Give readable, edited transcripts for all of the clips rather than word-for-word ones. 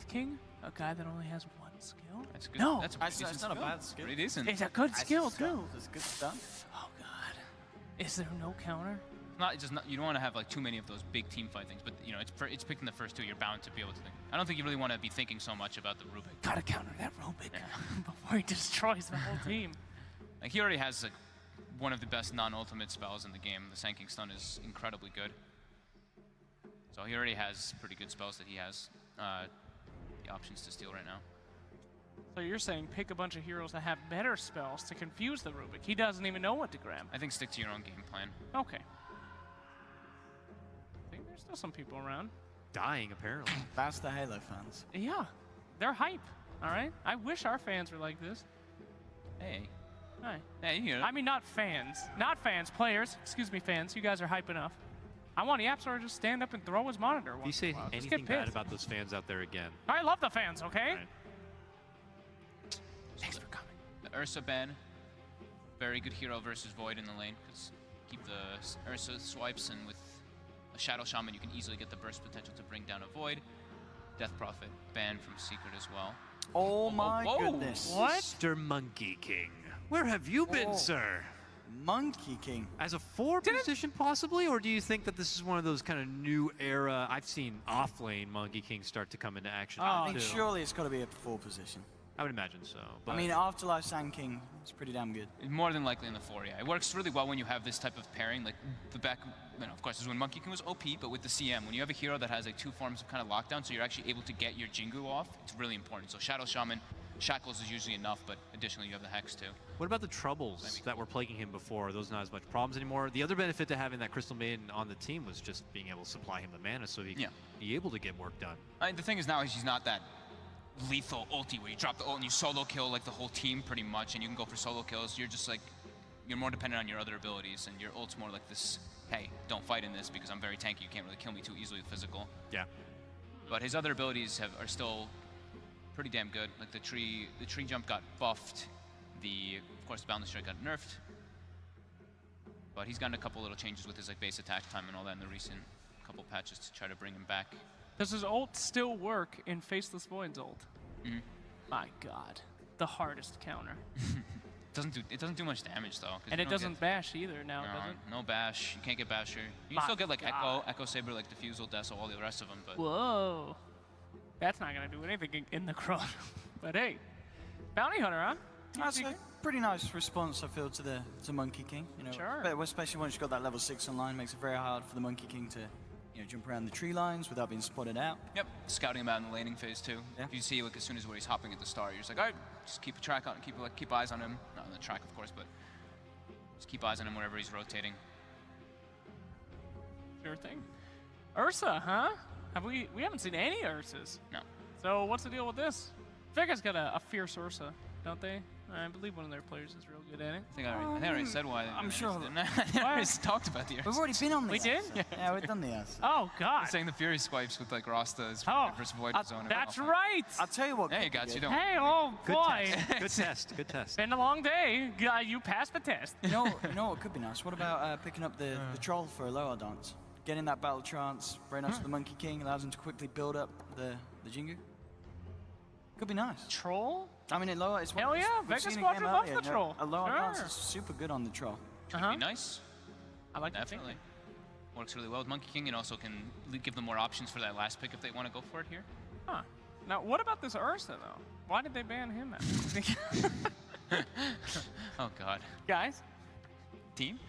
Wraith King, a guy that only has one skill. That's good. No, that's not a bad skill. Pretty decent. it's a good skill too. It's good stuff. Oh god, is there no counter? You don't want to have like too many of those big team fight things, but you know it's picking the first two. You're bound to be able to think. I don't think you really want to be thinking so much about the Rubik. Gotta counter that Rubik before he destroys the whole team. Like he already has like one of the best non-ultimate spells in the game. The Sanking Stun is incredibly good. So he already has pretty good spells that he has the options to steal right now. So you're saying pick a bunch of heroes that have better spells to confuse the Rubik. He doesn't even know what to grab. I think stick to your own game plan. Okay. I think there's still some people around. Dying, apparently. That's the Halo fans. Yeah, they're hype. All right. I wish our fans were like this. Hey. Hi. Hey, you know. I mean, not fans. Not fans. Players. Excuse me, fans. You guys are hype enough. I want Yapsor to just stand up and throw his monitor. If you say anything bad about those fans out there again. I love the fans, okay? Right. Thanks for coming. The Ursa ban. Very good hero versus Void in the lane, because keep the Ursa swipes, and with a Shadow Shaman you can easily get the burst potential to bring down a Void. Death Prophet ban from Secret as well. Oh my goodness. What? Mr. Monkey King. Where have you been, sir? Monkey King. As a 4 position possibly, or do you think that this is one of those kind of new era? I've seen off-lane Monkey King start to come into action. I think surely it's got to be a 4 position. I would imagine so. But I mean, Afterlife Sand King is pretty damn good. More than likely in the 4, yeah. It works really well when you have this type of pairing. Like the back, of course, is when Monkey King was OP, but with the CM, when you have a hero that has like 2 forms of kind of lockdown, so you're actually able to get your Jingu off, it's really important. So Shadow Shaman, Shackles is usually enough, but additionally you have the Hex too. What about the troubles that were plaguing him before? Are those not as much problems anymore? The other benefit to having that Crystal Maiden on the team was just being able to supply him the mana so he can be able to get work done. The thing is now he's not that lethal ulti where you drop the ult and you solo kill like the whole team pretty much, and you can go for solo kills. You're just like, you're more dependent on your other abilities, and your ult's more like this, hey, don't fight in this because I'm very tanky, you can't really kill me too easily with physical. Yeah. But his other abilities are still pretty damn good. Like the tree jump got buffed, of course the Boundless Strike got nerfed. But he's gotten a couple little changes with his like base attack time and all that in the recent couple patches to try to bring him back. Does his ult still work in Faceless Void's ult? My god. The hardest counter. It doesn't do much damage though. And it doesn't bash either now, does it? No bash. You can't get basher. You can still get like Echo Saber, like Diffusal, Deso, all the rest of them. But whoa. That's not going to do anything in the chrono. But hey, Bounty Hunter, huh? That's a pretty nice response, I feel, to Monkey King. You know, sure. But especially once you've got that level 6 online, makes it very hard for the Monkey King to jump around the tree lines without being spotted out. Yep, scouting him out in the laning phase too. Yeah. If you see like as soon as where he's hopping at the start, you're just like, all right, just keep a track on, keep eyes on him. Not on the track, of course, but just keep eyes on him whenever he's rotating. Sure thing. Ursa, huh? We haven't seen any Ursas. No. So what's the deal with this? Vega's got a fierce Ursa, don't they? I believe one of their players is real good at it. I think I already said why. I'm sure. Didn't I? I already talked about the Ursa. We've already been on this. We did? Yeah, we've done the Ursa. Oh god. Saying the Fury swipes with like Rasta's versus Void Zone. That's right. I'll tell you what. Hey, guys, you don't. Hey, oh boy. Good test. Good test. Been a long day. You passed the test. You know what could be nice? What about picking up the troll for a lower dance? Getting that battle trance, very nice for the Monkey King, allows him to quickly build up the Jingu. Could be nice. Troll? I mean, it's hell yeah, Vega Squadron loves the troll. A lower Sure. dance is super good on the troll. Could be nice. I like Definitely. Works really well with Monkey King, and also can give them more options for that last pick if they want to go for it here. Huh. Now, what about this Ursa, though? Why did they ban him out? Oh, God. Guys? Team?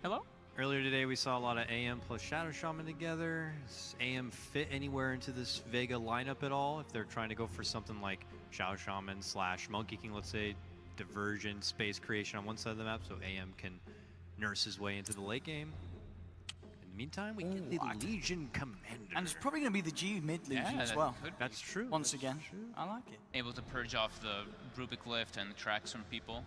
Hello? Earlier today, we saw a lot of AM plus Shadow Shaman together. Does AM fit anywhere into this Vega lineup at all? If they're trying to go for something like Shadow Shaman / Monkey King, let's say, diversion, space creation on one side of the map, so AM can nurse his way into the late game. In the meantime, we get the Legion Commander. And it's probably going to be the G mid Legion as well. That's true. Once again, I like it. Able to purge off the Rubik lift and the tracks from people.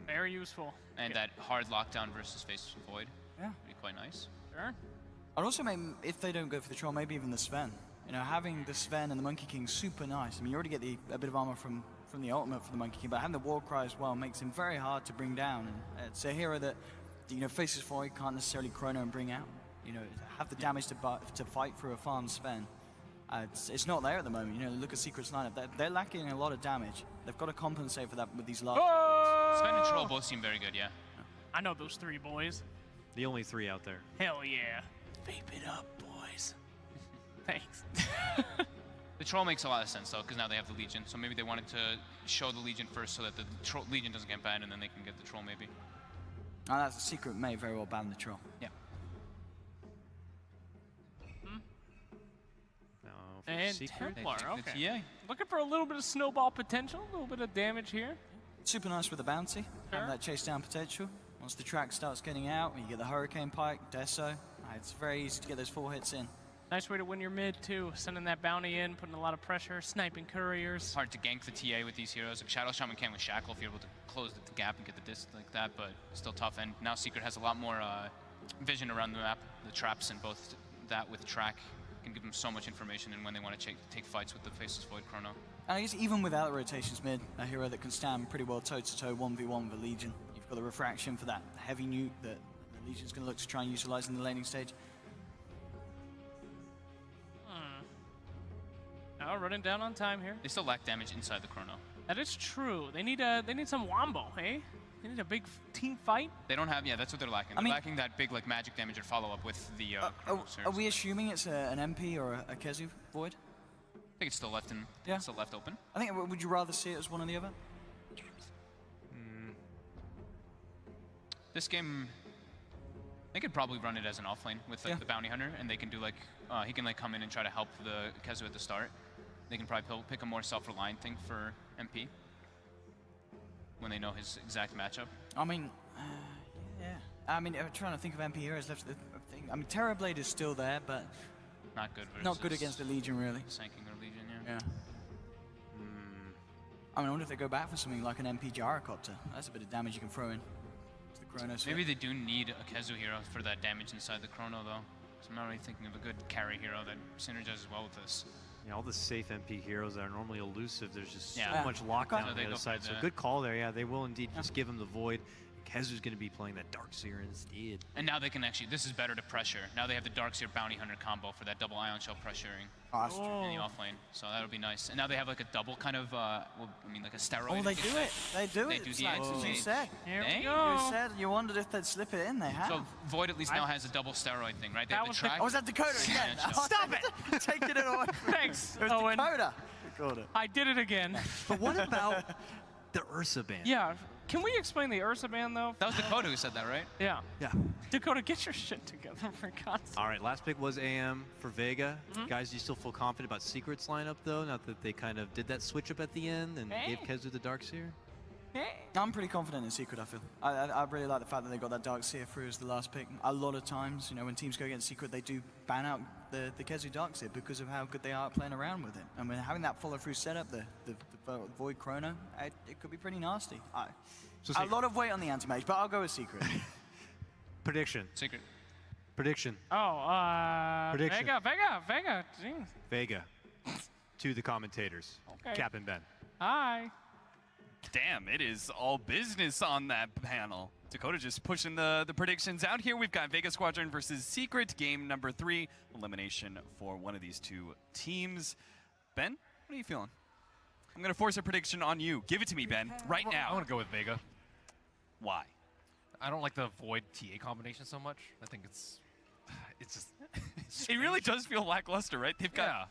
Very useful. And that hard lockdown versus Face Void. Yeah. Be quite nice. Sure. I'd also make, if they don't go for the troll, maybe even the Sven. Having the Sven and the Monkey King super nice. I mean, you already get a bit of armor from the ultimate for the Monkey King, but having the War Cry as well makes him very hard to bring down. And it's a hero that, Faces Void can't necessarily chrono and bring out. Have the damage to fight through a farm Sven. It's not there at the moment. You know, look at Secret's lineup. They're lacking a lot of damage. They've got to compensate for that with these last. Oh! Sven and Troll both seem very good, yeah. I know those 3 boys. The only 3 out there. Hell yeah. Vape it up, boys. Thanks. The Troll makes a lot of sense, though, because now they have the Legion. So maybe they wanted to show the Legion first so that the Legion doesn't get banned, and then they can get the Troll, maybe. Oh, that's a Secret may very well ban the Troll. Yeah. Now for And Secret. Templar, The okay. TA. Looking for a little bit of snowball potential, a little bit of damage here. Super nice with the bounty. Sure. Have that chase down potential. Once the track starts getting out, you get the Hurricane Pike, Deso. It's very easy to get those 4 hits in. Nice way to win your mid, too. Sending that bounty in, putting a lot of pressure, sniping couriers. It's hard to gank the TA with these heroes. Like Shadow Shaman can with Shackle if you're able to close the gap and get the disc like that, but still tough. And now Secret has a lot more vision around the map. The traps and both that with track can give them so much information and when they want to take fights with the Faceless Void Chrono. And I guess even without the rotations mid, a hero that can stand pretty well toe-to-toe 1v1 with the Legion. You've got the refraction for that heavy nuke that the Legion's going to look to try and utilize in the laning stage. Oh, running down on time here. They still lack damage inside the Chrono. That is true. They need some wombo, eh? They need a big team fight. They don't have, yeah, that's what they're lacking. They're lacking that big like magic damage or follow-up with the Chrono Are we assuming it's an MP or a Kezu Void? I think it's still left in, Yeah. still left open. I think, would you rather see it as one or the other? This game, they could probably run it as an offlane with like Yeah. the Bounty Hunter, and they can do like, he can like come in and try to help the Kezu at the start. They can probably pick a more self-reliant thing for MP when they know his exact matchup. I mean, yeah. I mean, I'm trying to think of MP heroes left. I mean, Terrorblade is still there, but Not good versus not good against the Legion, really. Sanking or Legion, yeah. Yeah. I mean, I wonder if they go back for something like an MP Gyrocopter. That's a bit of damage you can throw in to the Chronos. Maybe they do need a Kezu hero for that damage inside the Chrono, though. So I'm not really thinking of a good carry hero that synergizes well with this. Yeah, all the safe MP heroes that are normally elusive, there's just Yeah. so much lockdown So on they the go other for side. So the- good call there. Yeah, they will indeed just give him the Void. Kezu's going to be playing that Darkseer instead. And now they can actually, this is better to pressure. Now they have the Darkseer Bounty Hunter combo for that double Ion Shell pressuring Oh, that's true. in the offlane. So that'll be nice. And now they have like a double kind of, well, I mean like a steroid. Oh, they do it. They do They it. do It's the like what you activate. said. Here Dang. we You go. said you wondered if they'd slip it in. They have. So Void at least now has a double steroid thing, right? They That have the was the- track. Oh, was that Dakota again? Yeah, Stop it! Taking it away. Thanks, It was Owen. Dakota. Dakota. I did it again. But what about the Ursa ban? Yeah. Can we explain the Ursa ban, though? That was Dakota who said that, right? Yeah. Yeah. Dakota, get your shit together, for God's sake. All right, last pick was AM for Vega. Mm-hmm. Guys, do you still feel confident about Secret's lineup, though? Not that they kind of did that switch up at the end and Hey. gave Kezu the Darkseer? Hey. I'm pretty confident in Secret, I feel. I really like the fact that they got that Darkseer through as the last pick. A lot of times, you know, when teams go against Secret, they do ban out the Kezu Darkseer because of how good they are at playing around with it. And when having that follow-through setup, the Void Chrono, it could be pretty nasty. So A lot of weight on the anti-mage, but I'll go with Secret. Prediction. Secret. Prediction. Oh, Prediction. Vega. Jeez. Vega. To the commentators. Okay. Cap and Ben. Hi. Damn, it is all business on that panel. Dakota just pushing the predictions out here. We've got Vega Squadron versus Secret, game number 3. Elimination for one of these two teams. Ben, what are you feeling? I'm going to force a prediction on you. Give it to me, Ben, right I now. want to go with Vega. Why? I don't like the Void TA combination so much. I think it's just It really does feel lackluster, right? They've got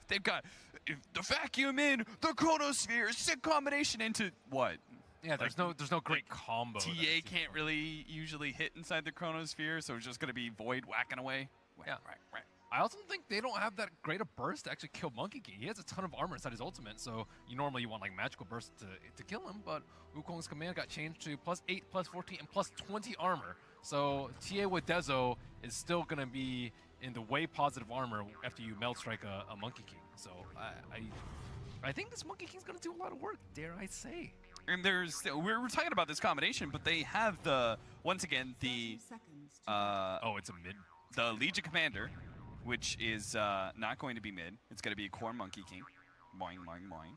the vacuum in, the chronosphere, sick combination into what? yeah. There's no great combo. that TA I've seen can't from really usually hit inside the chronosphere, so it's just going to be Void whacking away. Whack, Yeah. whack, whack. I also think they don't have that great a burst to actually kill Monkey King. He has a ton of armor inside his ultimate, so you normally want like magical burst to kill him, but Wukong's command got changed to +8, +14, and +20 armor. So TA with Dezo is still gonna be in the way positive armor after you melt strike a Monkey King. So I think this Monkey King's gonna do a lot of work, dare I say. And we're talking about this combination, but they have once again the Oh, it's a mid. the Legion Commander, which is not going to be mid. It's going to be a core Monkey King. Boing, boing, boing.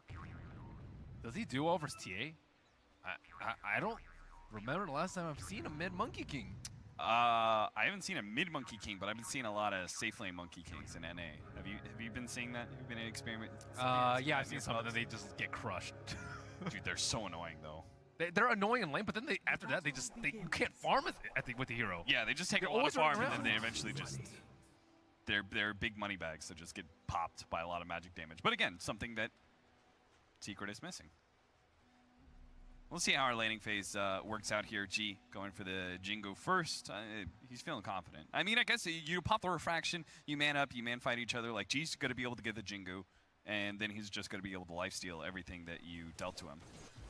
Does he do well versus TA? I don't remember the last time I've seen a mid Monkey King. I haven't seen a mid Monkey King, but I've been seeing a lot of safe lane Monkey Kings in NA. Have you been seeing that? Have you been experiment? Yeah, I've seen some of them. They just get crushed. Dude, they're so annoying though. They're annoying in lane, but then after that you can't farm with the hero. Yeah, they just take They're a lot of always running farm and then around. they eventually just they're big money bags that just get popped by a lot of magic damage. But again, something that Secret is missing. We'll see how our laning phase works out here. G going for the Jingu first. He's feeling confident. I mean, I guess you pop the refraction, you man up, you man fight each other. Like G's going to be able to get the Jingu, and then he's just going to be able to lifesteal everything that you dealt to him.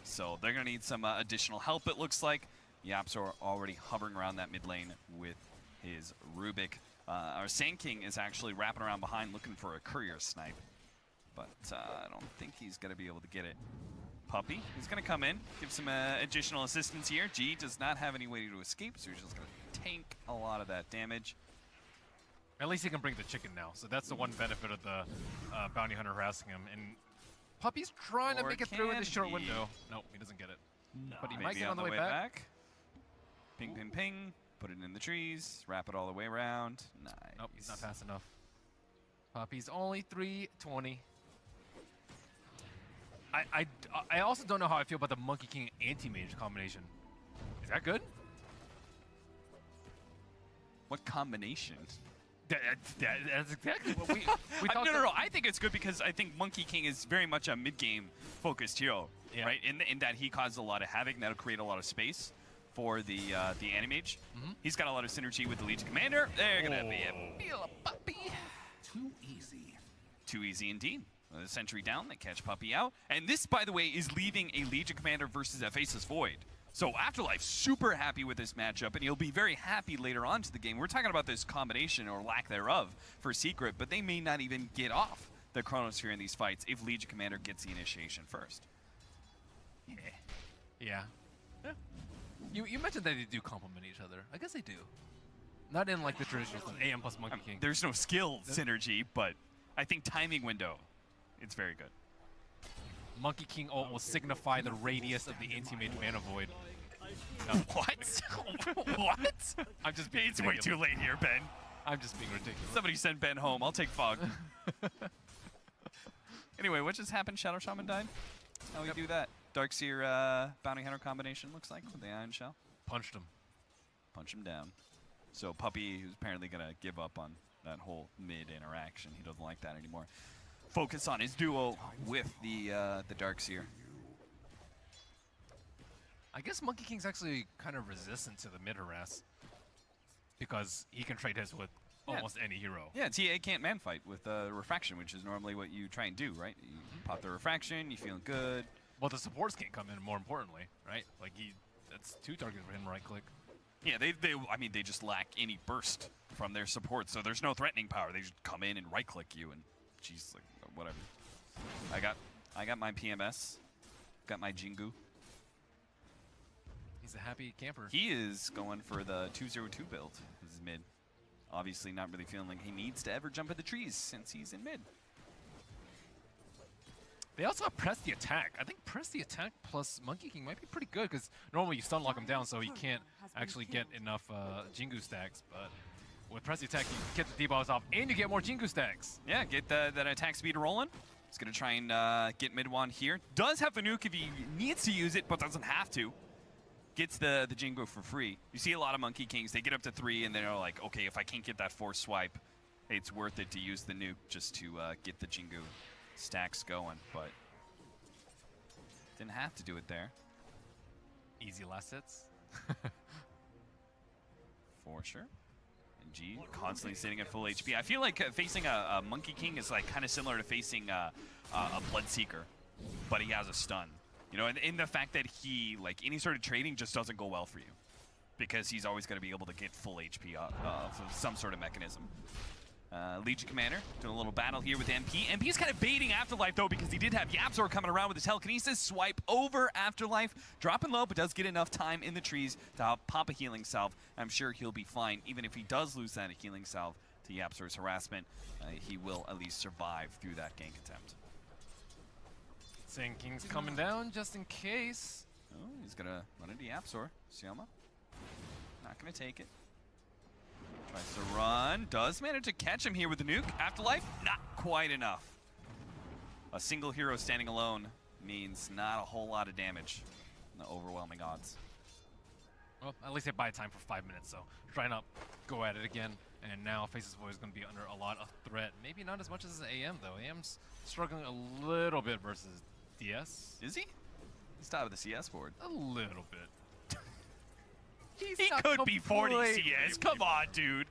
So they're going to need some additional help, it looks like. Yaps are already hovering around that mid lane with his Rubik. Our Sand King is actually wrapping around behind looking for a courier snipe. But I don't think he's going to be able to get it. Puppey, he's going to come in, give some additional assistance here. G does not have any way to escape, so he's just going to tank a lot of that damage. At least he can bring the chicken now, so that's the one benefit of the bounty hunter harassing him. And Puppey's trying to Or make it through in can this short he? window. No, he doesn't get it. But he might Maybe get on the way back. Ping, ping, ping. Put it in the trees. Wrap it all the way around. Nice. Nope, he's not fast enough. Puppey's only 320. I also don't know how I feel about the Monkey King anti-mage combination. Is that good? What combination? That's exactly what we talked no. I think it's good because I think Monkey King is very much a mid-game focused hero, Yeah. right? In that he causes a lot of havoc, and that'll create a lot of space for the Animage. He's got a lot of synergy with the Legion Commander. They're gonna be a feel a puppy. Too easy. Too easy indeed. The sentry down, they catch Puppey out. And this, by the way, is leaving a Legion Commander versus a Faceless Void. So Afterlife super happy with this matchup, and he'll be very happy later on to the game. We're talking about this combination, or lack thereof, for Secret, but they may not even get off the Chronosphere in these fights if Legion Commander gets the initiation first. Yeah. You mentioned that they do complement each other. I guess they do. Not in like the traditional stuff, AM plus Monkey King. There's no skill synergy, but I think timing window, it's very good. Monkey King ult will signify the radius of the anti-mage mana void. No. What? What? I'm just being It's way too late here, Ben. I'm just being ridiculous. Somebody send Ben home. I'll take Fog. Anyway, what just happened? Shadow Shaman died? How we do that? Darkseer Bounty Hunter combination looks like with the Iron Shell. Punched him. Punch him down. So Puppey, who's apparently going to give up on that whole mid interaction. He doesn't like that anymore. Focus on his duo with the Darkseer. I guess Monkey King's actually kind of resistant to the mid harass because he can trade his with almost any hero. Yeah, TA can't man fight with Refraction, which is normally what you try and do, right? You pop the Refraction, you feeling good. Well, the supports can't come in, more importantly, right? Like that's two targets for him right click. Yeah, I mean, they just lack any burst from their support, so there's no threatening power. They just come in and right click you, and geez, like whatever. I got my PMS, got my Jingu. He's a happy camper. He is going for the 202 build. This is mid. Obviously, not really feeling like he needs to ever jump at the trees since he's in mid. They also have press the attack. I think press the attack plus Monkey King might be pretty good because normally you stun lock him down so he can't actually get enough Jingu stacks. But with press the attack, you get the debuffs off and you get more Jingu stacks. Yeah, get that attack speed rolling. He's going to try and get mid one here. Does have the nuke if he needs to use it, but doesn't have to. Gets the Jingu for free. You see a lot of Monkey Kings, they get up to 3 and they're like, okay, if I can't get that force swipe, it's worth it to use the nuke just to get the Jingu stacks going, but didn't have to do it there. Easy last hits. For sure. And G constantly sitting at full HP. I feel like facing a Monkey King is like kind of similar to facing a Bloodseeker, but he has a stun. You know, and in the fact that he, like, any sort of trading just doesn't go well for you because he's always going to be able to get full HP off of some sort of mechanism. Legion Commander doing a little battle here with MP. MP's kind of baiting Afterlife, though, because he did have Yapzor coming around with his telekinesis. Swipe over Afterlife, dropping low, but does get enough time in the trees to pop a healing salve. I'm sure he'll be fine, even if he does lose that healing salve to Yapzor's harassment. He will at least survive through that gank attempt. Sand King's coming down just in case. Oh, he's going to run into Yapzor. Sioma. Not going to take it. Tries to run, does manage to catch him here with the nuke. Afterlife, not quite enough. A single hero standing alone means not a whole lot of damage in the overwhelming odds. Well, at least they buy time for 5 minutes, so trying to go at it again. And now Faces Boy is going to be under a lot of threat. Maybe not as much as AM, though. AM's struggling a little bit versus DS. Is he? He's top of the CS board. A little bit. He could be 40 CS. Come on, dude.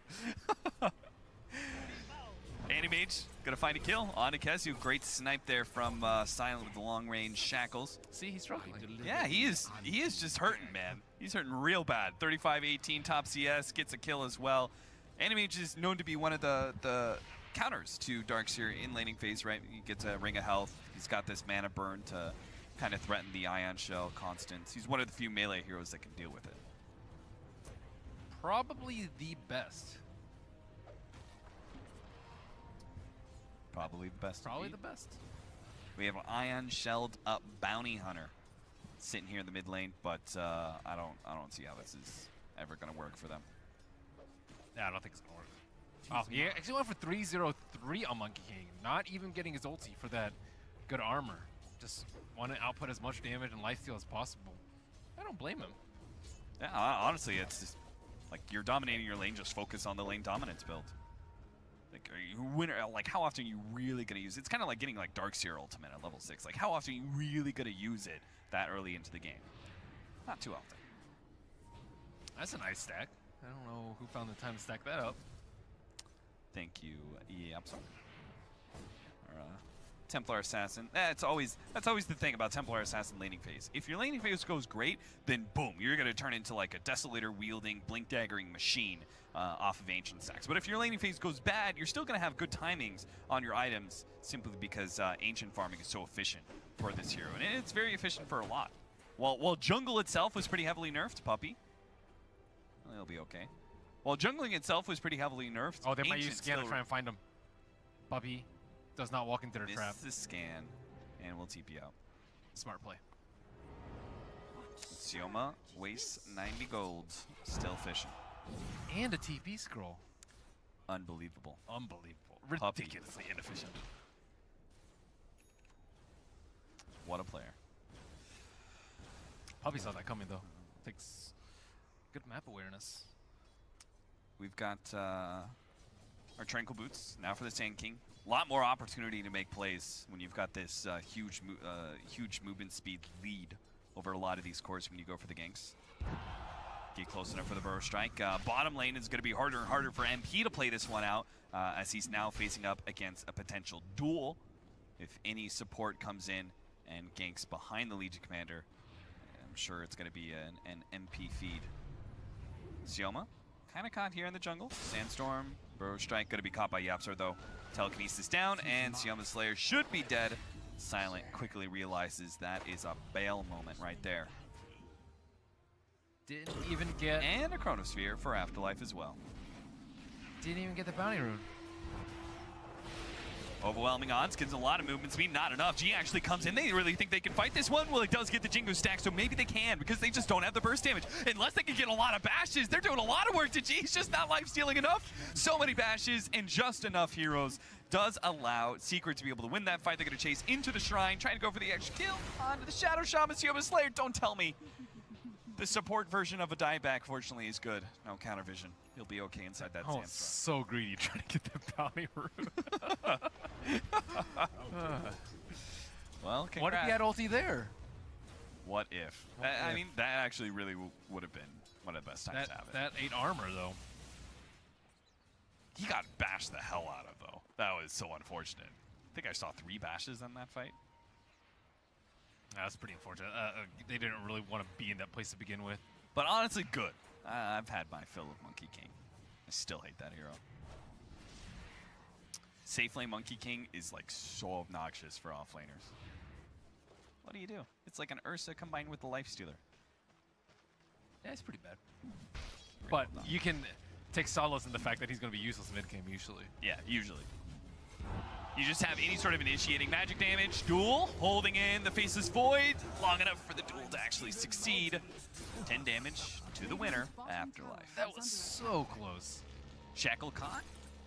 Animage gonna find a kill on Ikesu. Great snipe there from Silent with the long range shackles. See, he's struggling. Yeah, he is just hurting, man. He's hurting real bad. 35-18 top CS, gets a kill as well. Animage is known to be one of the counters to Darkseer in laning phase, right? He gets a ring of health. He's got this mana burn to kind of threaten the Ion Shell constants. He's one of the few melee heroes that can deal with it. Probably the best. Probably the best. Probably indeed. the best. We have an Ion Shelled up Bounty Hunter sitting here in the mid lane, but I don't see how this is ever gonna work for them. Yeah, I don't think it's gonna work. Oh, he actually went for 303 on Monkey King, not even getting his ulti for that good armor. Just want to output as much damage and lifesteal as possible. I don't blame him. Yeah, honestly, it's just like you're dominating your lane. Just focus on the lane dominance build. Like, are you winner? Like, how often are you really gonna use it? It's kind of like getting like Darkseer Ultimate at level 6. Like, how often are you really gonna use it that early into the game? Not too often. That's a nice stack. I don't know who found the time to stack that up. Thank you, EA Upside. Or, Templar Assassin. That's always the thing about Templar Assassin laning phase. If your laning phase goes great, then boom, you're gonna turn into like a Desolator wielding, blink daggering machine off of Ancient stacks. But if your laning phase goes bad, you're still gonna have good timings on your items simply because Ancient farming is so efficient for this hero, and it's very efficient for a lot. While jungle itself was pretty heavily nerfed, Puppy. Well, it'll be okay. While jungling itself was pretty heavily nerfed. Oh, they might Ancient use scan to still try and find him. Bubby does not walk into their trap. misses the scan, and we'll TP out. Smart play. Sioma wastes 90 gold, still fishing. And a TP scroll. Unbelievable. Unbelievable. Puppy. Ridiculously inefficient. What a player. Puppy saw that coming, though. Takes good map awareness. We've got our Tranquil Boots now for the Sand King. A lot more opportunity to make plays when you've got this huge movement speed lead over a lot of these cores when you go for the ganks. Get close enough for the Burrow Strike. Bottom lane is going to be harder and harder for MP to play this one out as he's now facing up against a potential duel. If any support comes in and ganks behind the Legion Commander, I'm sure it's going to be an MP feed. Sioma, kind of caught here in the jungle. Sandstorm, Burrow Strike, going to be caught by Yapsar though. Telekinesis down, and Sioma's Slayer should be dead. Silent quickly realizes that is a bail moment right there. Didn't even get... And a Chronosphere for Afterlife as well. Didn't even get the bounty rune. Overwhelming odds, gives a lot of movement speed, not enough. G actually comes in. They really think they can fight this one. Well, it does get the Jingu stack, so maybe they can because they just don't have the burst damage. Unless they can get a lot of bashes, they're doing a lot of work to G. He's just not life-stealing enough. So many bashes and just enough heroes does allow Secret to be able to win that fight. They're going to chase into the Shrine, trying to go for the extra kill onto the Shadow Shaman. Sioma Slayer, don't tell me. The support version of a dieback, fortunately, is good. No counter vision. He'll be okay inside that Oh, Sandstorm. so greedy trying to get that bounty rune. Well, congrats. What if he had ulti there? What if? What I if? mean, that actually really would have been one of the best times to have it. That 8 armor, though. He got bashed the hell out of, though. That was so unfortunate. I think I saw 3 bashes in that fight. That's pretty unfortunate. They didn't really want to be in that place to begin with. But honestly, good. I've had my fill of Monkey King. I still hate that hero. Safe lane Monkey King is like so obnoxious for offlaners. What do you do? It's like an Ursa combined with the Life Stealer. Yeah, it's pretty bad. Really But well done. you can take solace in the fact that he's going to be useless mid-game usually. Yeah, usually. You just have any sort of initiating magic damage. Duel, holding in the Faceless Void, long enough for the duel to actually succeed. 10 damage to the winner, Afterlife. That was so close. Shackle caught.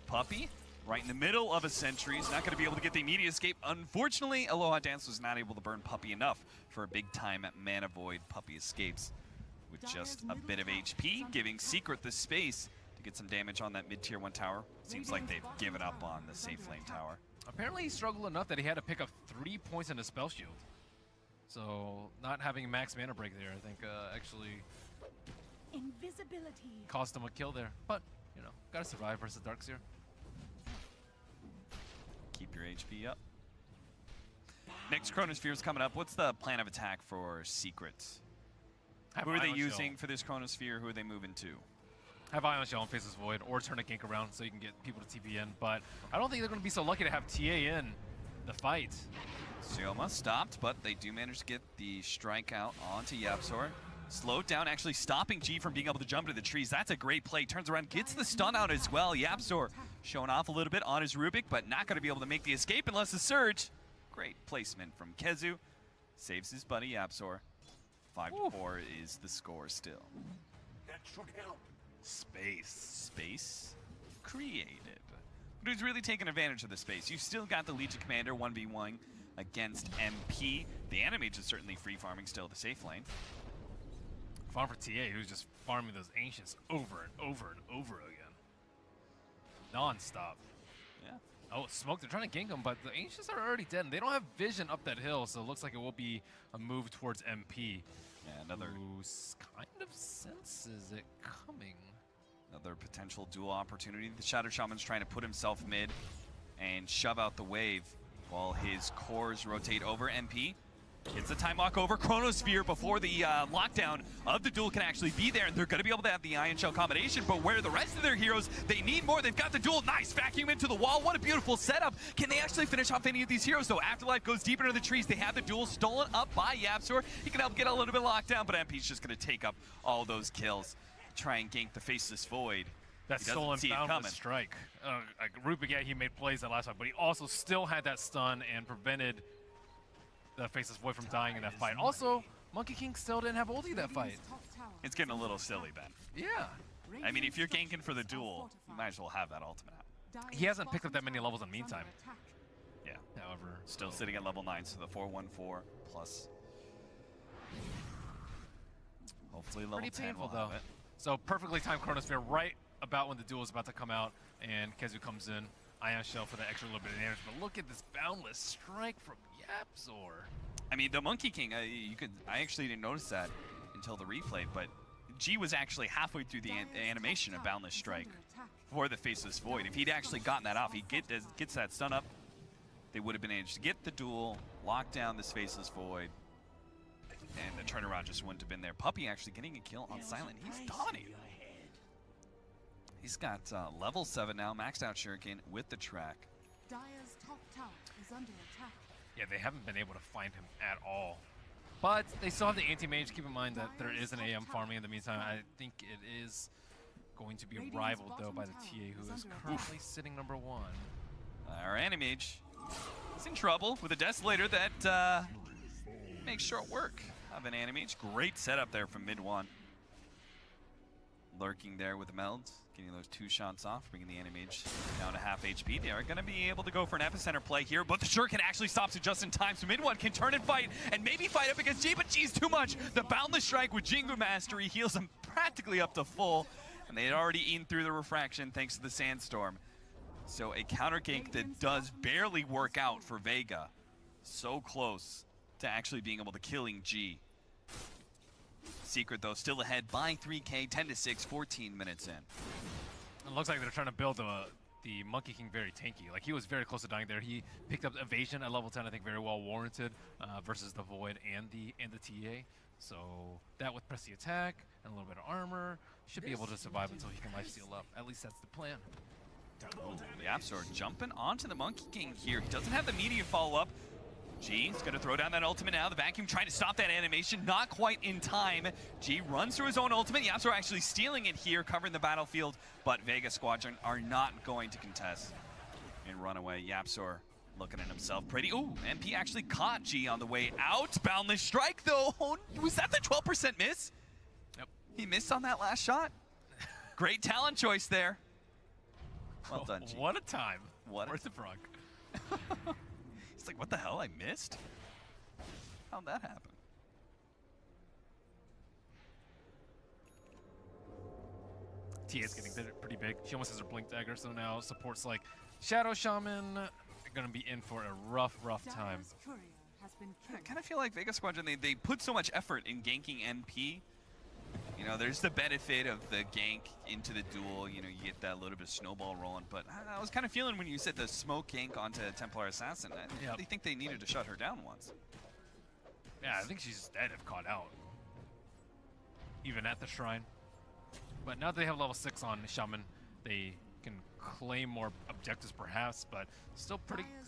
Puppey right in the middle of a sentry. He's not going to be able to get the immediate escape. Unfortunately, Aloha Dance was not able to burn Puppey enough for a big time mana void. Puppey escapes with just a bit of HP, giving Secret the space to get some damage on that mid-tier 1 tower. Seems like they've given up on the safe lane tower. Apparently he struggled enough that he had to pick up 3 points in his spell shield. So not having max mana break there, I think actually Invisibility. cost him a kill there. But, you know, gotta survive versus Darkseer. Keep your HP up. Next Chronosphere is coming up. What's the plan of attack for Secret? Who are they using for this Chronosphere? Who are they moving to? Have Ion Shell and Faceless Void, or turn a gank around so you can get people to TP in. But I don't think they're going to be so lucky to have TA in the fight. Sioma stopped, but they do manage to get the strike out onto Yapzor. Slowed down, actually stopping G from being able to jump into the trees. That's a great play. Turns around, gets the stun out as well. Yapzor showing off a little bit on his Rubik, but not going to be able to make the escape unless the surge. Great placement from Kezu. Saves his buddy Yapzor. 5-4 is the score still. That should help. Space created. But who's really taking advantage of the space? You've still got the Legion Commander 1v1 against MP. The Animage is certainly free farming still the safe lane. Farm for TA, who's just farming those Ancients over and over and over again. Non-stop. Yeah. Oh, Smoke, they're trying to gank him, but the Ancients are already dead, and they don't have vision up that hill, so it looks like it will be a move towards MP. Yeah, another Who kind of senses it coming. Another potential duel opportunity. The Shadow Shaman's trying to put himself mid and shove out the wave while his cores rotate over. MP gets the time walk over Chronosphere before the lockdown of the duel can actually be there, and they're going to be able to have the Ion Shell combination, but where are the rest of their heroes? They need more. They've got the duel. Nice vacuum into the wall. What a beautiful setup. Can they actually finish off any of these heroes, though? Afterlife goes deep into the trees. They have the duel stolen up by Yapzor. He can help get a little bit locked down, but MP's just going to take up all those kills. Try and gank the Faceless Void. That stolen boundless strike. Rubik, yeah, he made plays that last time, but he also still had that stun and prevented the Faceless Void from dying in that fight. Also, Monkey King still didn't have ulti that fight. It's getting a little silly, Ben. Yeah. I mean, if you're ganking for the duel, you might as well have that ultimate out. He hasn't picked up that many levels in the meantime. Yeah. However, Still sitting at level 9, so the 414 plus. Hopefully level pretty 10 painful, will though. have it. So perfectly timed Chronosphere right about when the duel is about to come out, and Kezu comes in. Ion Shell for the extra little bit of damage, but look at this boundless strike from Yapzor. I mean, the Monkey King, I actually didn't notice that until the replay, but G was actually halfway through the animation of Boundless Strike for the Faceless Void. If he'd actually gotten that off, he gets that stun up, they would have been able to get the duel, lock down this Faceless Void, and the turnaround just wouldn't have been there. Puppey actually getting a kill on Silent. He's dominating. He's got level 7 now, maxed out Shuriken with the track. Dire's top tower is under attack. Yeah, they haven't been able to find him at all. But they still have the anti-mage. Keep in mind that there is an AM farming in the meantime. I think it is going to be rivaled, though, by the TA, who is currently sitting number 1. Our Animage is in trouble with a Desolator that makes short work of an Animage. Great setup there from mid 1. Lurking there with the melds, getting those 2 shots off, bringing the Animage down to half HP. They are going to be able to go for an epicenter play here, but the Shuriken actually stops it just in time, so mid 1 can turn and fight, and maybe fight up against G, but G's too much. The Boundless Strike with Jingu Mastery heals him practically up to full, and they had already eaten through the Refraction thanks to the Sandstorm. So a counter gank that does barely work out for Vega. So close to actually being able to killing G. Secret, though, still ahead by 3K, 10-6, 14 minutes in. It looks like they're trying to build the Monkey King very tanky. Like, he was very close to dying there. He picked up evasion at level 10, I think very well warranted, versus the Void and the TA. So that with press the attack and a little bit of armor, should be able to survive until he can lifesteal up. At least that's the plan. Ooh, the Yapzor jumping onto the Monkey King here. He doesn't have the immediate follow-up. G is going to throw down that ultimate now. The vacuum trying to stop that animation, not quite in time. G runs through his own ultimate. Yapzor actually stealing it here, covering the battlefield, but Vega Squadron are not going to contest and run away. Yapzor looking at himself pretty. Ooh, MP actually caught G on the way out. Boundless Strike, though. Was that the 12% miss? Yep. He missed on that last shot. Great talent choice there. Well done, G. What a time. What a Where's the frog? He's like, what the hell? I missed? How'd that happen? Tia's getting pretty big. She almost has her Blink Dagger, so now supports like Shadow Shaman are going to be in for a rough time. Dire's courier has been I killed. kind of feel like Vega Squadron, they put so much effort in ganking NP. You know, there's the benefit of the gank into the duel. You know, you get that little bit of snowball rolling. But I was kind of feeling when you said the smoke gank onto Templar Assassin, I didn't really think they needed to shut her down once. Yeah, I think she's dead if caught out. Even at the shrine. But now that they have level 6 on Shaman, they can claim more objectives perhaps, but still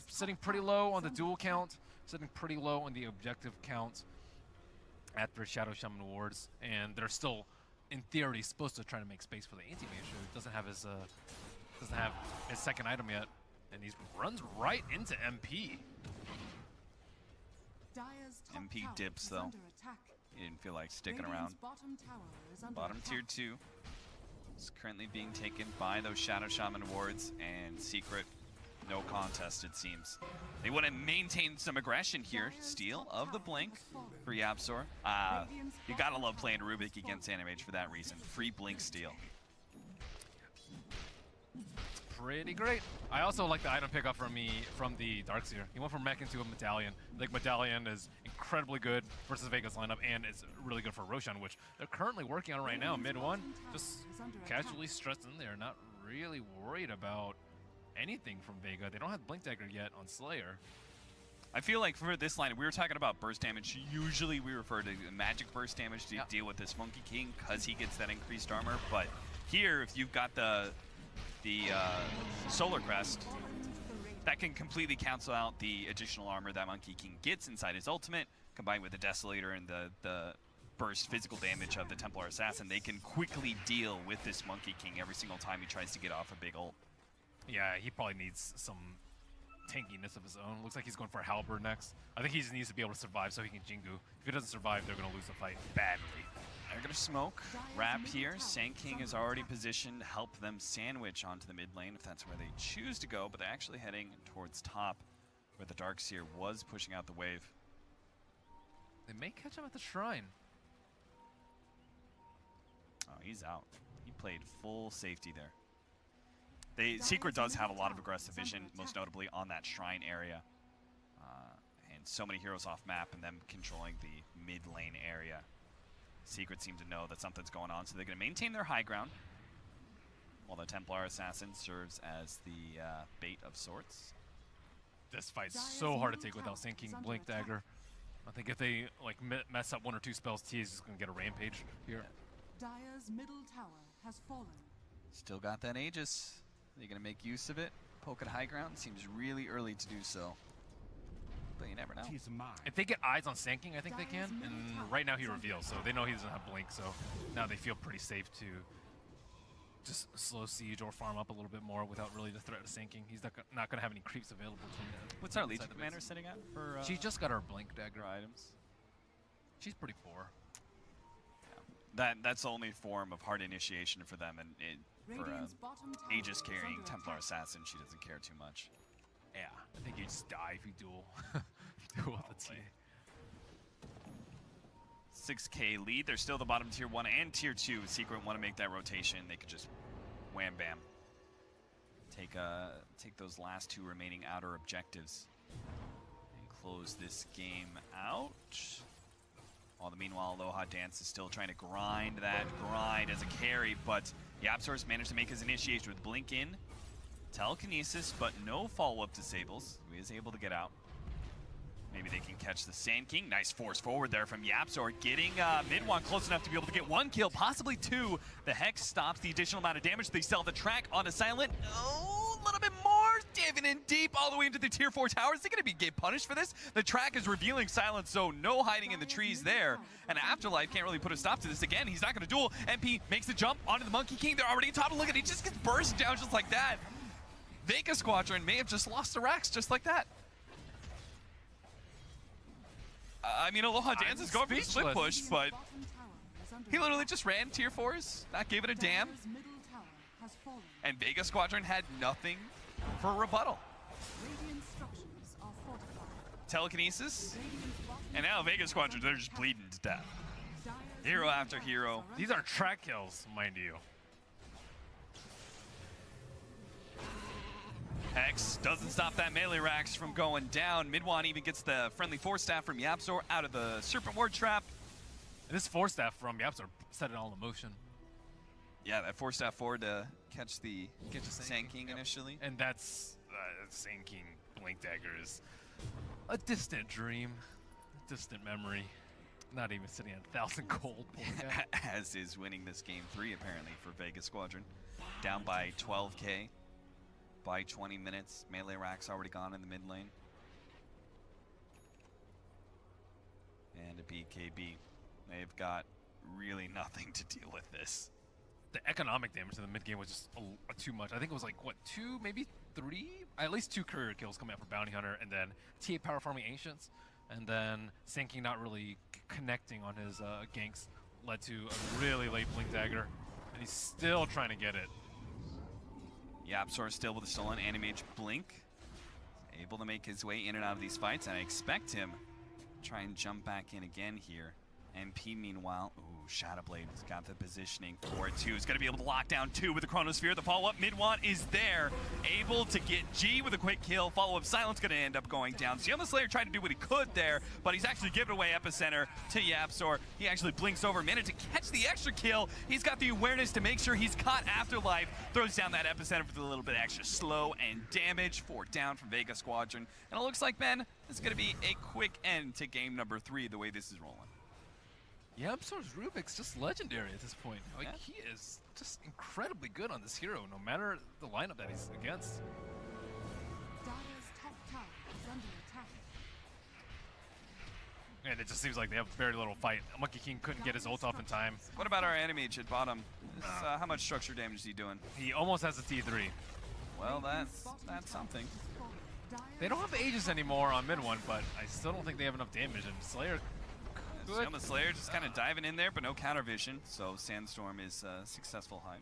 sitting pretty low on the duel count, sitting pretty low on the objective count after Shadow Shaman wards, and they're still, in theory, supposed to try to make space for the anti-mage who doesn't have his second item yet, and he runs right into MP. Dire's top MP tower dips, is though. under attack. He didn't feel like sticking Radiant's around. bottom tower is under Bottom attack. tier 2 is currently being taken by those Shadow Shaman wards, and Secret, no contest it seems. They want to maintain some aggression here. Steal of the Blink for Yapzor. You gotta love playing Rubik against Animage for that reason. Free Blink steal. Pretty great. I also like the item pickup from the Darkseer. He went from mech into a Medallion. I think Medallion is incredibly good versus Vega's lineup, and it's really good for Roshan, which they're currently working on right now. Mid 1, just casually stressed in there, not really worried about anything from Vega. They don't have Blink Dagger yet on Slayer. I feel like for this line, we were talking about burst damage. Usually we refer to magic burst damage to deal with this Monkey King because he gets that increased armor. But here, if you've got the Solar Crest, that can completely cancel out the additional armor that Monkey King gets inside his ultimate, combined with the Desolator and the burst physical damage of the Templar Assassin. They can quickly deal with this Monkey King every single time he tries to get off a big ult. Yeah, he probably needs some tankiness of his own. Looks like he's going for a Halberd next. I think he just needs to be able to survive so he can Jingu. If he doesn't survive, they're going to lose the fight badly. They're going to smoke. Wrap here. Sand King is already positioned to help them sandwich onto the mid lane if that's where they choose to go, but they're actually heading towards top where the Darkseer was pushing out the wave. They may catch him at the shrine. Oh, he's out. He played full safety there. Secret does have a lot of aggressive vision, most notably on that shrine area. And so many heroes off map and them controlling the mid lane area. Secret seem to know that something's going on, so they're going to maintain their high ground while the Templar Assassin serves as the bait of sorts. This fight's so hard to take without sinking Blink Dagger. I think if they like mess up 1 or 2 spells, T is just going to get a rampage here. Dire's middle tower has fallen. Still got that Aegis. They're going to make use of it. Poke at high ground seems really early to do so. But you never know. If they get eyes on Sand King, I think they can. And right now he reveals, so they know he doesn't have Blink, so now they feel pretty safe to just slow siege or farm up a little bit more without really the threat of Sand King. He's not going to have any creeps available to him. What's our Legion Commander sitting at for She just got her Blink Dagger. items? She's pretty poor. That's the only form of hard initiation for them, and for Radiant's bottom tower Aegis is carrying under Templar attack. Assassin, she doesn't care too much. Yeah, I think you just die if you duel. Duel with the T. 6K lead. They're still the bottom tier 1 and tier 2. Secret want to make that rotation. They could just wham bam. Take those last 2 remaining outer objectives and close this game out. While meanwhile, Aloha Dance is still trying to grind as a carry, but Yapzor's managed to make his initiation with Blink in, Telekinesis, but no follow-up disables. He is able to get out. Maybe they can catch the Sand King. Nice force forward there from Yapzor, getting mid one close enough to be able to get 1 kill, possibly 2. The Hex stops the additional amount of damage. They sell the track onto Silent. Oh, a little bit more. Diving in deep all the way into the tier 4 towers. They're going to get punished for this. The track is revealing Silent, so no hiding in the trees there. And Afterlife can't really put a stop to this. Again, he's not going to duel. MP makes the jump onto the Monkey King. They're already on top. Look at it. He just gets burst down just like that. Vega Squadron may have just lost the racks just like that. I mean, Aloha Dance is going for the split push, but he literally just ran tier 4s, not gave it a damn. Dire's middle tower has fallen. and Vega Squadron had nothing for rebuttal. Radiant structures are fortified. Telekinesis, Radiant's bottom and now tower Vega is Squadron, they're under just attack. bleeding to death. Dire's Hero middle after barracks hero. are These under are track kills, mind you. Hex doesn't stop that melee Rax from going down. Midwan even gets the friendly Force Staff from Yapzor out of the Serpent Ward trap. And this Force Staff from Yapzor set it all in motion. Yeah, that Force Staff forward to catch the Sand King Yep. initially. And that's Sand King Blink Dagger is a distant dream, a distant memory. Not even sitting at 1,000 gold. Poor guy. As is winning this game 3 apparently for Vega Squadron. Down by 12k by 20 minutes. Melee Rack's already gone in the mid lane. And a BKB. They've got really nothing to deal with this. The economic damage in the mid game was just too much. I think it was like, what, 2, maybe 3? At least 2 courier kills coming out for Bounty Hunter, and then TA power farming Ancients, and then Sinking not really connecting on his ganks led to a really late Blink Dagger, and he's still trying to get it. Yapzor still with a stolen Animage Blink. Able to make his way in and out of these fights, and I expect him to try and jump back in again here. MP meanwhile, ooh, Shadowblade's got the positioning for it too. He's gonna be able to lock down 2 with the Chronosphere. The follow-up, Midwan is there, able to get G with a quick kill. Follow-up, Silence gonna end up going down. Steel Slayer tried to do what he could there, but he's actually giving away Epicenter to Yapzor. He actually blinks over, managed to catch the extra kill. He's got the awareness to make sure he's caught Afterlife. Throws down that Epicenter for a little bit extra slow and damage. 4 down from Vega Squadron. And it looks like, Ben, it's gonna be a quick end to game number 3 the way this is rolling. Yapzor's Rubik's just legendary at this point. Like, Yeah. he is just incredibly good on this hero, no matter the lineup that he's against. Dire's top tower is under attack. And it just seems like they have very little fight. Monkey King couldn't get his ult off in time. What about our Animage at bottom? How much structure damage is he doing? He almost has a T3. Well, that's something. They don't have Aegis anymore on mid one, but I still don't think they have enough damage. And Slayer could. Steel Slayer just kind of diving in there, but no counter vision, so Sandstorm is a successful hide.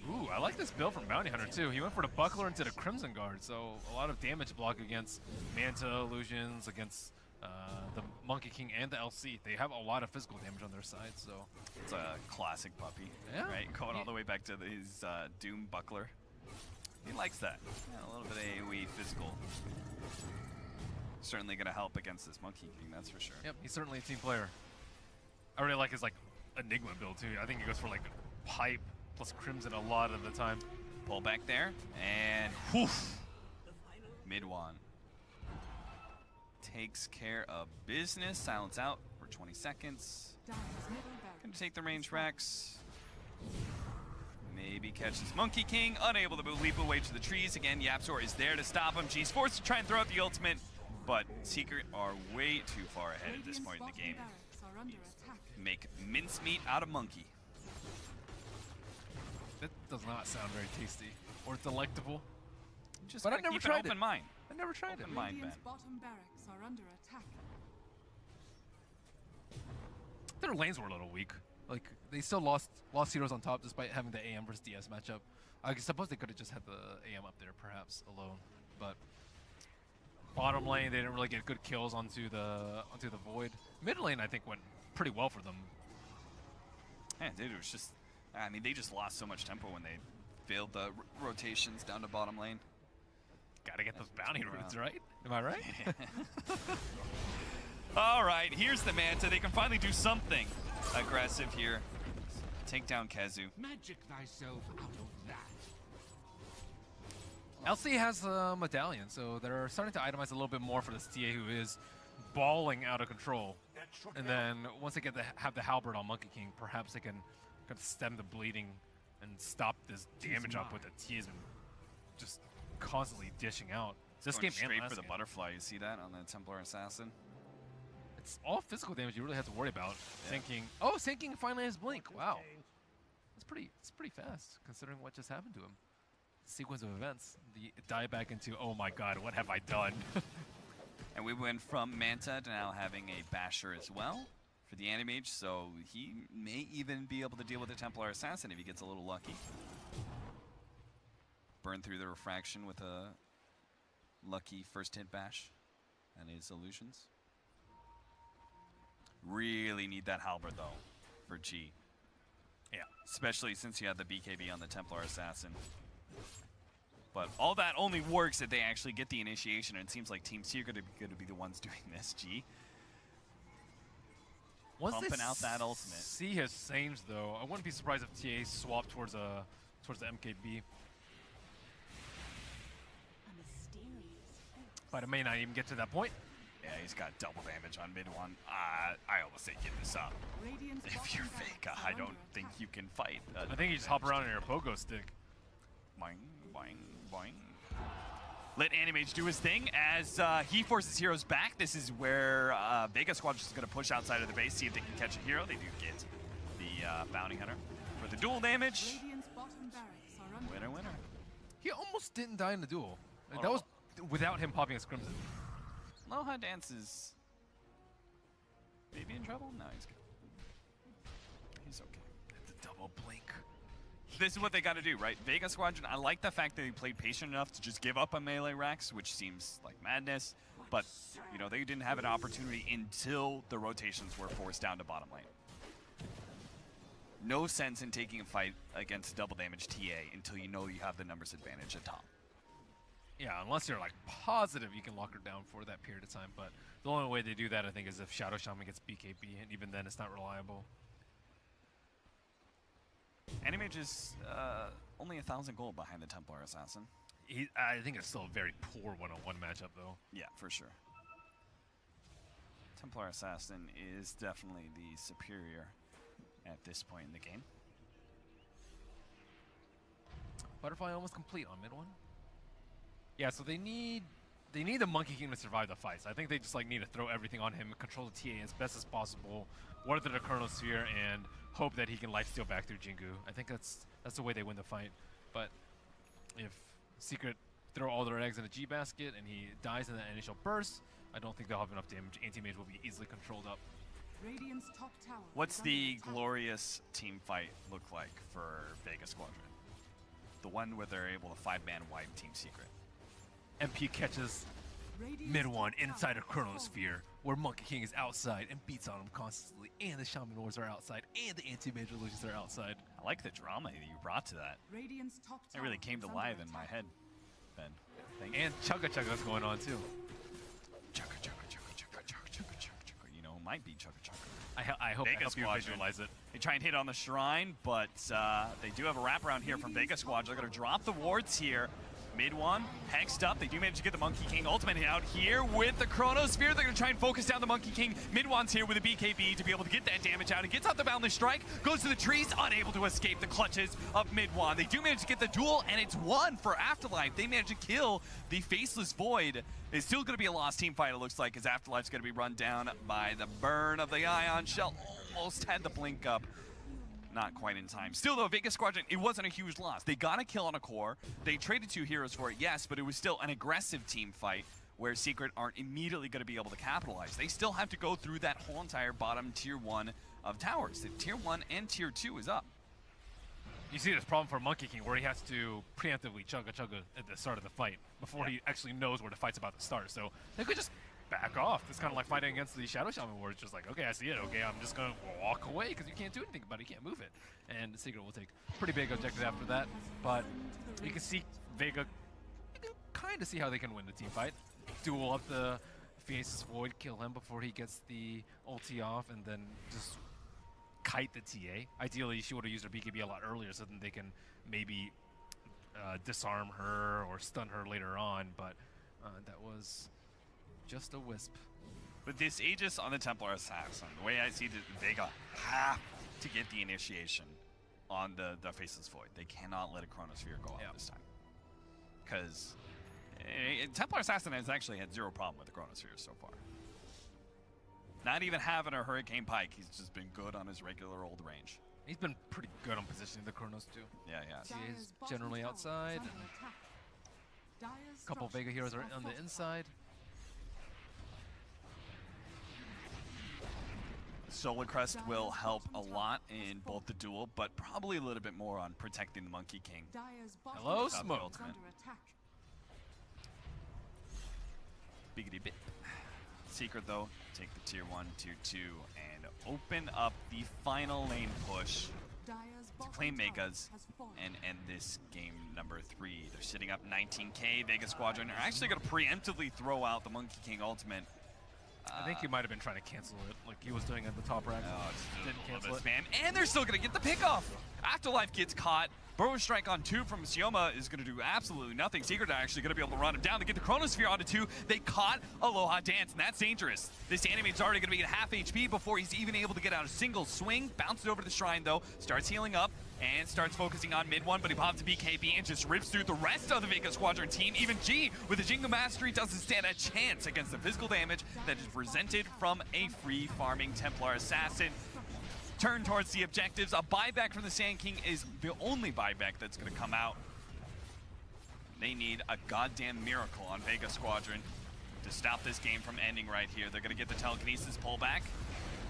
Ooh, I like this build from Bounty Hunter too. He went for the Buckler into the Crimson Guard, so a lot of damage block against Manta illusions, against the Monkey King and the LC. They have a lot of physical damage on their side, so. It's a classic puppy, Yeah. right? Going all the way back to his Doom Buckler. He likes that. Yeah, a little bit of AoE physical. Certainly going to help against this Monkey King, that's for sure. Yep, he's certainly a team player. I really like his like Enigma build too. I think he goes for like Pipe plus Crimson a lot of the time. Pull back there, and whoof! Midwan takes care of business. Silence out for 20 seconds. Dire's middle barracks Gonna take the range is falling. Rex. Maybe catches Monkey King, unable to leap away to the trees. Again, Yapzor is there to stop him. G's forced to try and throw out the ultimate, but Secret are way too far ahead at this Radiant's point in the bottom game. barracks are under attack. Make mincemeat out of Monkey. That does not sound very tasty or delectable. Just But gotta I've never keep tried an open it. mind. I never tried it. Open mind, Ben. Radiant's bottom barracks are under attack. Their lanes were a little weak. Like they still lost heroes on top despite having the AM versus DS matchup. I suppose they could have just had the AM up there perhaps alone, but bottom lane they didn't really get good kills onto the void. Mid lane I think went pretty well for them. Yeah, dude, it was just, I mean, they just lost so much tempo when they failed the rotations down to bottom lane. Gotta get those bounty roots, right? Am I right? All right, here's the Manta. They can finally do something aggressive here. Take down Kezu. Magic thyself out of that. LC has a medallion, so they're starting to itemize a little bit more for this TA who is balling out of control. That should And help. then once they have the halberd on Monkey King, perhaps they can kind of stem the bleeding and stop this damage up with the TA's been just constantly dishing out. This Going game and straight last for the game. butterfly. You see that on the Templar Assassin? It's all physical damage you really have to worry about. Thinking, oh, Sinking finally has Blink. Wow, it's pretty fast considering what just happened to him. Sequence of events, the dive back into, oh my god, what have I done? And we went from Manta to now having a Basher as well for the Animage, so he may even be able to deal with the Templar Assassin if he gets a little lucky. burn through the refraction with a lucky first hit bash and his illusions. Really need that halberd though for G. Yeah. Especially since you have the BKB on the Templar Assassin. But all that only works if they actually get the initiation, and it seems like Team Secret are going to be the ones doing this, G. Once Pumping out that ultimate. See his Sames though, I wouldn't be surprised if TA swapped towards the MKB. A mysterious force. But it may not even get to that point. Yeah, he's got double damage on mid one. I almost say get this up. Radiant's If bottom you're barracks Vega, are I under don't think attack. you can fight. I think you just hop around on your pogo stick. Boing, boing, boing. Let Animage do his thing as he forces heroes back. This is where Vega Squad is going to push outside of the base, see if they can catch a hero. They do get the Bounty Hunter for the dual damage. Radiant's bottom barracks are under Winner, winner. He almost didn't die in the duel. Like, Oh. that was without him popping his Crimson. Loha dances. Maybe in trouble? No, he's good. He's okay. The double blink. This is what they got to do, right? Vega Squadron, I like the fact that they played patient enough to just give up on melee racks, which seems like madness. But, you know, they didn't have an opportunity until the rotations were forced down to bottom lane. No sense in taking a fight against double damage TA until you know you have the numbers advantage at top. Yeah, unless you're like positive you can lock her down for that period of time. But the only way they do that, I think, is if Shadow Shaman gets BKB, and even then it's not reliable. Animage is only 1,000 gold behind the Templar Assassin. I think it's still a very poor one-on-one matchup, though. Yeah, for sure. Templar Assassin is definitely the superior at this point in the game. Butterfly almost complete on mid one. Yeah, so they need the Monkey King to survive the fights. I think they just like need to throw everything on him, control the TA as best as possible, weather the Chronosphere, and hope that he can lifesteal back through Jingu. I think that's the way they win the fight. But if Secret throw all their eggs in a G basket and he dies in that initial burst, I don't think they'll have enough damage. Anti-Mage will be easily controlled up. Radiant's top tower. What's is under the attack. glorious team fight look like for Vega Squadron? The one where they're able to 5-man wipe Team Secret. MP catches Radiant's mid one top tower inside a has fallen. Chronosphere, where Monkey King is outside and beats on him constantly, and the Shaman Wars are outside, and the Anti-Mage illusions are outside. I like the drama that you brought to that. Radiant's top It tower really came is to under life in my attack. head, Ben. Thank you. And Chugga Chugga's going on too. Chugga, chugga, chugga, chugga, chugga, chugga, chugga, chugga. You know, it might be chugga, chugga. I hope Vega I help you Squadron. visualize it. They try and hit on the shrine, but they do have a wraparound here from Vega Squad. They're going to drop the wards here. Mid one, hexed up. They do manage to get the Monkey King ultimate out here with the Chronosphere. They're going to try and focus down the Monkey King. Mid one's here with a BKB to be able to get that damage out. He gets out the Boundless Strike, goes to the trees, unable to escape the clutches of mid one. They do manage to get the duel, and it's one for Afterlife. They manage to kill the Faceless Void. It's still going to be a lost team fight, it looks like, as Afterlife's going to be run down by the burn of the Ion Shell. Almost had the blink up. Not quite in time. Still though, Vega Squadron, it wasn't a huge loss. They got a kill on a core. They traded 2 heroes for it, yes, but it was still an aggressive team fight where Secret aren't immediately going to be able to capitalize. They still have to go through that whole entire bottom tier 1 of towers. The tier 1 and tier 2 is up. You see this problem for Monkey King where he has to preemptively Chugga Chugga at the start of the fight before he actually knows where the fight's about to start. So they could just back off. It's kind of like fighting against the Shadow Shaman where it's just like, okay, I see it. Okay, I'm just going to walk away because you can't do anything about it. You can't move it. And the Secret will take pretty big objective after that. But you can see Vega, you can kind of see how they can win the team fight. Duel up the Faceless Void, kill him before he gets the ulti off, and then just kite the TA. Ideally, she would have used her BKB a lot earlier so then they can maybe disarm her or stun her later on, but that was just a wisp. With this Aegis on the Templar Assassin, the way I see it, Vega have to get the initiation on the Faceless Void. They cannot let a Chronosphere go off this time. Because Templar Assassin has actually had 0 problem with the Chronosphere so far. Not even having a Hurricane Pike, he's just been good on his regular old range. He's been pretty good on positioning the Chronos too. Yeah, yeah. He Dire's is bottom generally tower outside, is under and attack. Dire's a couple Vega heroes are structures on the fortified. inside. Solar Crest will help a lot in both the duel, but probably a little bit more on protecting the Monkey King. Dire's bottom Hello, tower is Smoke. under attack. Biggity bit. Secret though, take the tier 1, tier 2, and open up the final lane push Dire's to bottom claim tower Megas has fallen. and end this game number 3. They're sitting up 19k. Vega Squadron are actually going to preemptively throw out the Monkey King ultimate. I think he might have been trying to cancel it, like he was doing at the top rack. Oh, it's Didn't a little cancel bit spam. And they're still going to get the pick off. Afterlife gets caught. Burrow Strike on 2 from Sioma is going to do absolutely nothing. Secret are actually going to be able to run him down to get the Chronosphere onto 2. They caught Aloha Dance, and that's dangerous. This animate's already going to be at half HP before he's even able to get out a single swing. Bounces over to the Shrine, though. Starts healing up and starts focusing on mid 1, but he pops a BKB and just rips through the rest of the Vega Squadron team. Even G, with the Jingle Mastery, doesn't stand a chance against the physical damage that is presented from a free farming Templar Assassin. Turn towards the objectives. A buyback from the Sand King is the only buyback that's going to come out. They need a goddamn miracle on Vega Squadron to stop this game from ending right here. They're going to get the telekinesis pullback.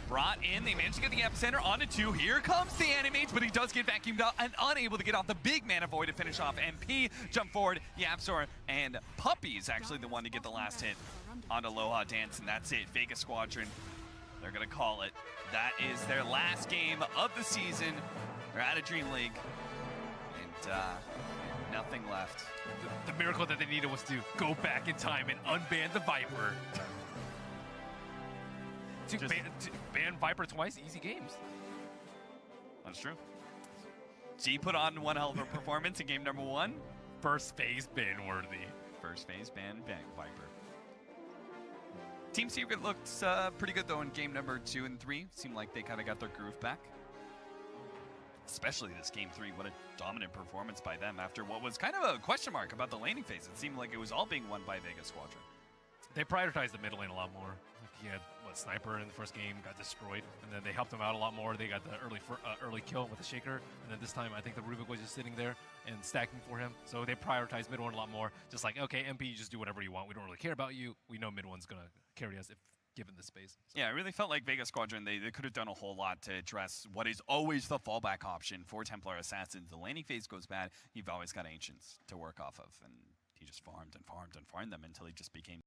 Brought in, they managed to get the epicenter onto 2. Here comes the Animage, but he does get vacuumed out and unable to get off the big mana void to finish off MP. Jump forward, Yapsor, and Puppy is actually the one to get the last hit on Aloha Dance, and that's it. Vega Squadron, they're gonna call it. That is their last game of the season. They're out of Dream League, and nothing left. The miracle that they needed was to go back in time and unban the Viper. to ban Viper twice, easy games. That's true. G put on one hell of a performance in game number 1. First phase ban worthy. First phase ban Viper. Team Secret looked pretty good though in game number 2 and 3. Seemed like they kind of got their groove back. Especially this game 3, what a dominant performance by them after what was kind of a question mark about the laning phase. It seemed like it was all being won by Vega Squadron. They prioritized the mid lane a lot more. Like he had Sniper in the first game, got destroyed, and then they helped him out a lot more. They got the early kill with the Shaker, and then this time I think the Rubik was just sitting there and stacking for him. So they prioritized mid one a lot more. Just like, okay, MP, you just do whatever you want. We don't really care about you. We know mid one's gonna carry us if given the space. So. Yeah, it really felt like Vega Squadron, they could have done a whole lot to address what is always the fallback option for Templar Assassins. The laning phase goes bad, you've always got Ancients to work off of, and he just farmed and farmed and farmed them until he just became